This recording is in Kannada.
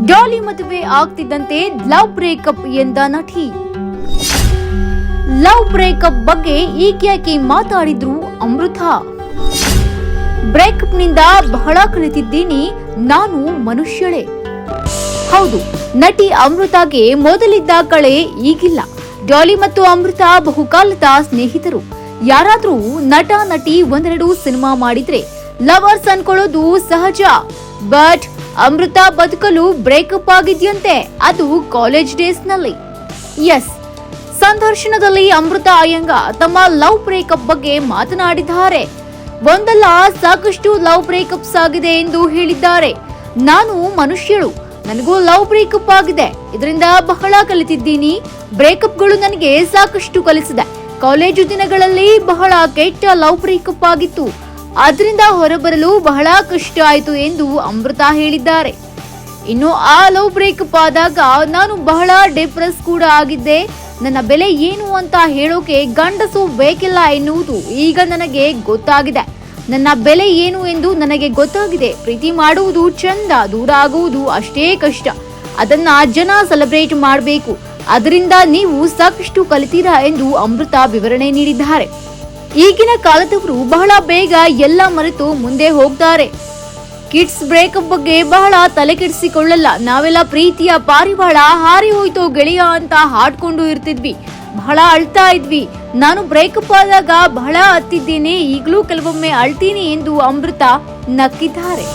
ಡಾಲಿ ಮದುವೆ ಆಗ್ತಿದ್ದಂತೆ ಲವ್ ಬ್ರೇಕಪ್ ಎಂದ ನಟಿ. ಲವ್ ಬ್ರೇಕಪ್ ಬಗ್ಗೆ ಈಗ್ಯಾಕೆ ಮಾತಾಡಿದ್ರು ಅಮೃತ. ಬ್ರೇಕಪ್ ನಿಂದ ಬಹಳ ಕಲಿತಿದ್ದೀನಿ, ನಾನು ಮನುಷ್ಯಳೇ. ಹೌದು, ನಟಿ ಅಮೃತಾಗೆ ಮೊದಲಿದ್ದ ಕಳೆ ಈಗಿಲ್ಲ. ಡಾಲಿ ಮತ್ತು ಅಮೃತ ಬಹುಕಾಲದ ಸ್ನೇಹಿತರು. ಯಾರಾದ್ರೂ ನಟ ನಟಿ ಒಂದೆರಡು ಸಿನಿಮಾ ಮಾಡಿದ್ರೆ ಲವರ್ಸ್ ಅನ್ಕೊಳ್ಳೋದು ಸಹಜ. ಬಟ್ ಅಮೃತ ಬದುಕಲು ಬ್ರೇಕಪ್ ಆಗಿದ್ಯಂತೆ, ಅದು ಕಾಲೇಜ್ ಡೇಸ್ ನಲ್ಲಿ. ಎಸ್, ಸಂದರ್ಶನದಲ್ಲಿ ಅಮೃತ ಅಯ್ಯಂಗ ತಮ್ಮ ಲವ್ ಬ್ರೇಕಪ್ ಬಗ್ಗೆ ಮಾತನಾಡಿದ್ದಾರೆ. ಒಂದಲ್ಲ ಸಾಕಷ್ಟು ಲವ್ ಬ್ರೇಕಪ್ಸ್ ಆಗಿದೆ ಎಂದು ಹೇಳಿದ್ದಾರೆ. ನಾನು ಮನುಷ್ಯಳು, ನನಗೂ ಲವ್ ಬ್ರೇಕಪ್ ಆಗಿದೆ, ಇದರಿಂದ ಬಹಳ ಕಲಿತಿದ್ದೀನಿ. ಬ್ರೇಕಪ್ಗಳು ನನಗೆ ಸಾಕಷ್ಟು ಕಲಿಸಿದೆ. ಕಾಲೇಜು ದಿನಗಳಲ್ಲಿ ಬಹಳ ಕೆಟ್ಟ ಲವ್ ಬ್ರೇಕಪ್ ಆಗಿತ್ತು, ಅದರಿಂದ ಹೊರಬರಲು ಬಹಳ ಕಷ್ಟ ಆಯಿತು ಎಂದು ಅಮೃತ ಹೇಳಿದ್ದಾರೆ. ಇನ್ನು ಆ ಲವ್ ಬ್ರೇಕಪ್ ಆದಾಗ ನಾನು ಬಹಳ ಡಿಪ್ರೆಸ್ ಕೂಡ ಆಗಿದ್ದೆ. ನನ್ನ ಬೆಲೆ ಏನು ಅಂತ ಹೇಳೋಕೆ ಗಂಡಸು ಬೇಕಿಲ್ಲ ಎನ್ನುವುದು ಈಗ ನನಗೆ ಗೊತ್ತಾಗಿದೆ. ನನ್ನ ಬೆಲೆ ಏನು ಎಂದು ನನಗೆ ಗೊತ್ತಾಗಿದೆ. ಪ್ರೀತಿ ಮಾಡುವುದು ಚಂದ, ದೂರ ಆಗುವುದು ಅಷ್ಟೇ ಕಷ್ಟ. ಅದನ್ನ ಜನ ಸೆಲೆಬ್ರೇಟ್ ಮಾಡಬೇಕು. ಅದರಿಂದ ನೀವು ಸಾಕಷ್ಟು ಕಲಿತೀರಾ ಎಂದು ಅಮೃತ ವಿವರಣೆ ನೀಡಿದ್ದಾರೆ. ಈಗಿನ ಕಾಲದವರು ಬಹಳ ಬೇಗ ಎಲ್ಲ ಮರೆತು ಮುಂದೆ ಹೋಗ್ತಾರೆ. ಕಿಡ್ಸ್ ಬ್ರೇಕಪ್ ಬಗ್ಗೆ ಬಹಳ ತಲೆ ಕೆಡಿಸಿಕೊಳ್ಳಲ್ಲ. ನಾವೆಲ್ಲ ಪ್ರೀತಿಯ ಪಾರಿವಾಳ ಹಾರಿ ಹೋಯ್ತೋ ಗೆಳೆಯ ಅಂತ ಹಾಡ್ಕೊಂಡು ಇರ್ತಿದ್ವಿ, ಬಹಳ ಅಳ್ತಾ ಇದ್ವಿ. ನಾನು ಬ್ರೇಕಪ್ ಆದಾಗ ಬಹಳ ಅತ್ತಿದ್ದೇನೆ, ಈಗಲೂ ಕೆಲವೊಮ್ಮೆ ಅಳ್ತೀನಿ ಎಂದು ಅಮೃತ ನಕ್ಕಿದ್ದಾರೆ.